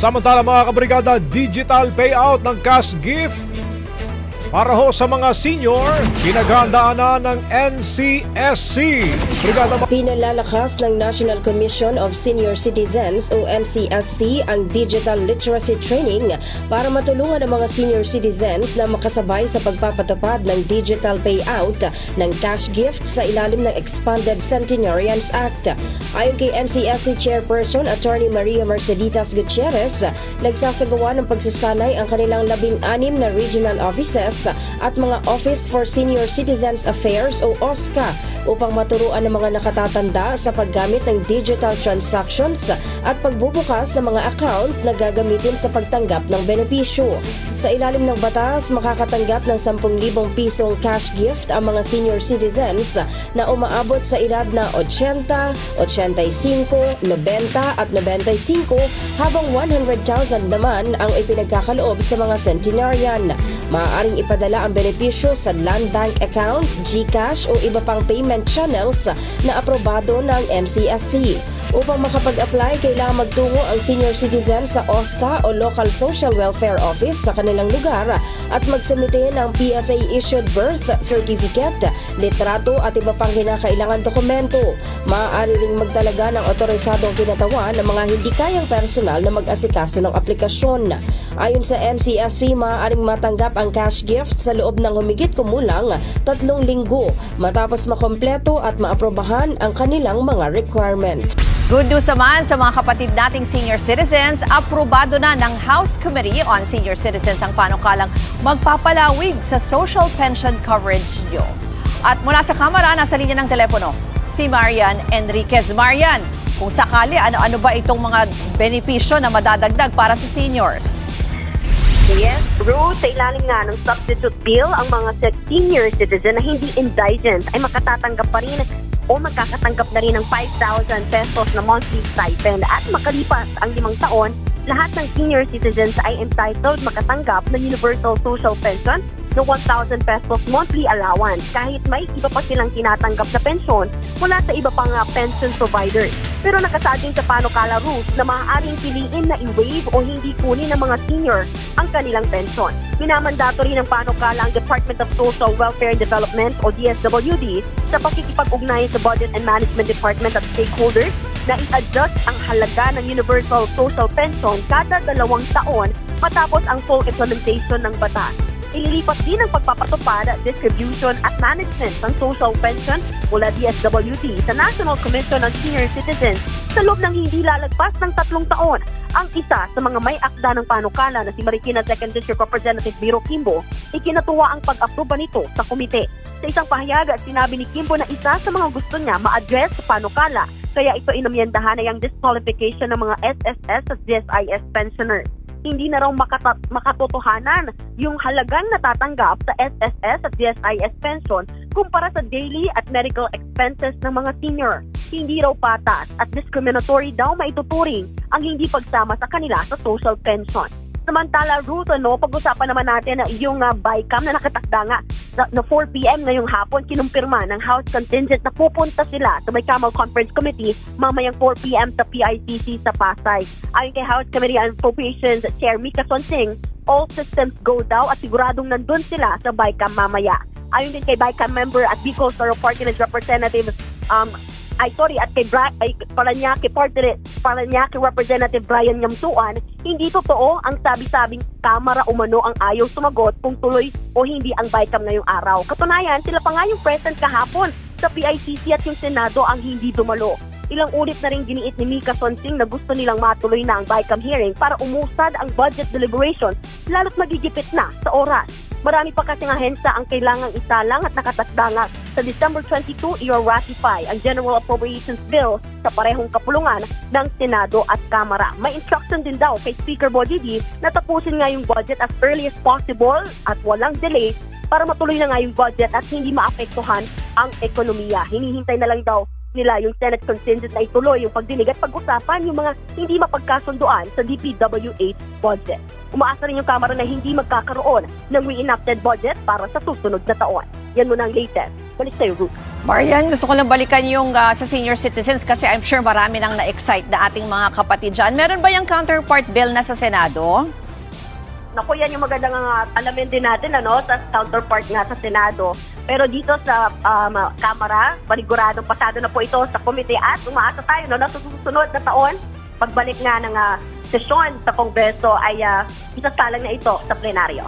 Samantala mga kabrigada, digital payout ng cash gift para ho sa mga senior, pinaghandaan na ng NCSC. Brigada Pinalalakas ng National Commission of Senior Citizens o NCSC ang digital literacy training para matulungan ang mga senior citizens na makasabay sa pagpapatupad ng digital payout ng cash gift sa ilalim ng Expanded Centenarians Act. Ayon kay NCSC Chairperson Attorney Maria Merceditas Gutierrez, nagsasagawa ng pagsasanay ang kanilang 16 na regional offices at mga Office for Senior Citizens Affairs o OSCA upang maturuan ng mga nakatatanda sa paggamit ng digital transactions at pagbubukas ng mga account na gagamitin sa pagtanggap ng benepisyo. Sa ilalim ng batas, makakatanggap ng 10,000 pisong cash gift ang mga senior citizens na umaabot sa edad na 80, 85, 90 at 95 habang 100,000 naman ang ipinagkakaloob sa mga centenarian. Maaaring ipadala ang benepisyo sa Land Bank account, GCash o iba pang payment channels na aprobado ng NCSC. Upang makapag-apply, kailangan magtungo ang senior citizen sa OSCA o Local Social Welfare Office sa kanilang lugar at magsumite ng PSA-issued birth certificate, litrato at iba pang kinakailangan dokumento. Maaari ring magtalaga ng otorisadong kinatawan ng mga hindi kayang personal na mag-asikaso ng aplikasyon. Ayon sa NCSC, maaaring matanggap ang cash gift sa loob ng humigit kumulang 3 linggo matapos makompleto at maaprobahan ang kanilang mga requirement. Good news naman sa mga kapatid nating senior citizens, aprobado na ng House Committee on Senior Citizens ang panukalang magpapalawig sa social pension coverage nyo. At mula sa Kamara, nasa linya ng telepono, si Marian Enriquez. Marian, kung sakali, ano-ano ba itong mga benepisyo na madadagdag para sa seniors? Yes, Ruth, sa ilalim nga ng substitute bill, ang mga senior citizen na hindi indigent ay makatatanggap pa rin o magkakatanggap na rin ng 5,000 pesos na monthly stipend at makalipas ang 5 taon, lahat ng senior citizens ay entitled makatanggap ng Universal Social Pension na 1,000 pesos monthly allowance kahit may iba pa silang tinatanggap na pensyon mula sa iba pang pension providers. Pero nakasaad din sa panukala rules na maaaring piliin na i-waive o hindi kunin ng mga senior ang kanilang pensyon. Minamandato rin ng panukala ang Department of Social Welfare and Development o DSWD sa pakikipag-ugnayan sa Budget and Management Department at stakeholders na i-adjust ang halaga ng Universal Social Pension kada 2 taon matapos ang full implementation ng batas. Ililipat din ang pagpapatupad, distribution at management ng social pension mula DSWD sa National Commission on Senior Citizens sa loob ng hindi lalagpas ng 3 taon. Ang isa sa mga may akda ng panukala na si Marikina 2nd District Representative Biro Kimbo, ikinatuwa ang pag-aproba nito sa komite. Sa isang pahayag, sinabi ni Kimbo na isa sa mga gusto niya ma-address sa panukala, kaya ito inamyendahan ay ang disqualification ng mga SSS at GSIS pensioners. Hindi na raw makatotohanan yung halagang natatanggap sa SSS at GSIS pension kumpara sa daily at medical expenses ng mga senior. Hindi raw patas at discriminatory daw maituturing ang hindi pagsama sa kanila sa social pension. Samantala, Ruth, pag-usapan naman natin yung BICAM na nakatakda nga na 4 p.m. ngayong hapon, kinumpirma ng House contingent na pupunta sila sa Bicameral Conference Committee mamayang 4 p.m. sa PICC sa Pasay. Ayon kay House Committee on Appropriations Chair Mika Sonsing, all systems go daw at siguradong nandun sila sa BICAM mamaya. Ayon din kay BICAM member at Bicol Star Party List Representative at kay Parañaque Representative Brian Yamsuan, hindi totoo ang sabi-sabing Kamara umano ang ayaw sumagot kung tuloy o hindi ang BICAM ngayong araw. Katunayan, sila pa nga yung present kahapon sa PICC at yung Senado ang hindi dumalo. Ilang ulit na rin giniit ni Mika Sonsing na gusto nilang matuloy na ang BICAM hearing para umusad ang budget deliberation lalo't magigipit na sa oras. Marami pa kasing ahensya ang kailangang isalang at nakatakda nga sa December 22 i-ratify ang General Appropriations Bill sa parehong kapulungan ng Senado at Kamara. May instruction din daw kay Speaker Bodidi na tapusin nga yung budget as early as possible at walang delay para matuloy na nga yung budget at hindi maapektuhan ang ekonomiya. Hinihintay na lang daw nila yung Senate contingent na ituloy yung pagdinig at pag-usapan yung mga hindi mapagkasunduan sa DPWH budget. Umaasa rin yung Kamara na hindi magkakaroon ng re-enacted budget para sa susunod na taon. Yan muna ang latest. Balik sa'yo, Ruth. Marian, gusto ko lang balikan yung sa senior citizens kasi I'm sure marami nang na-excite na ating mga kapatid dyan. Meron ba yung counterpart bill na sa Senado? Naku, yan yung magandang alamin din natin, ano, sa counterpart nga sa Senado. Pero dito sa Kamara, paniguradong pasado na po ito sa komite at umaasa tayo no, na susunod na taon, pagbalik nga ng sesyon sa Kongreso ay isasalang na ito sa plenaryo.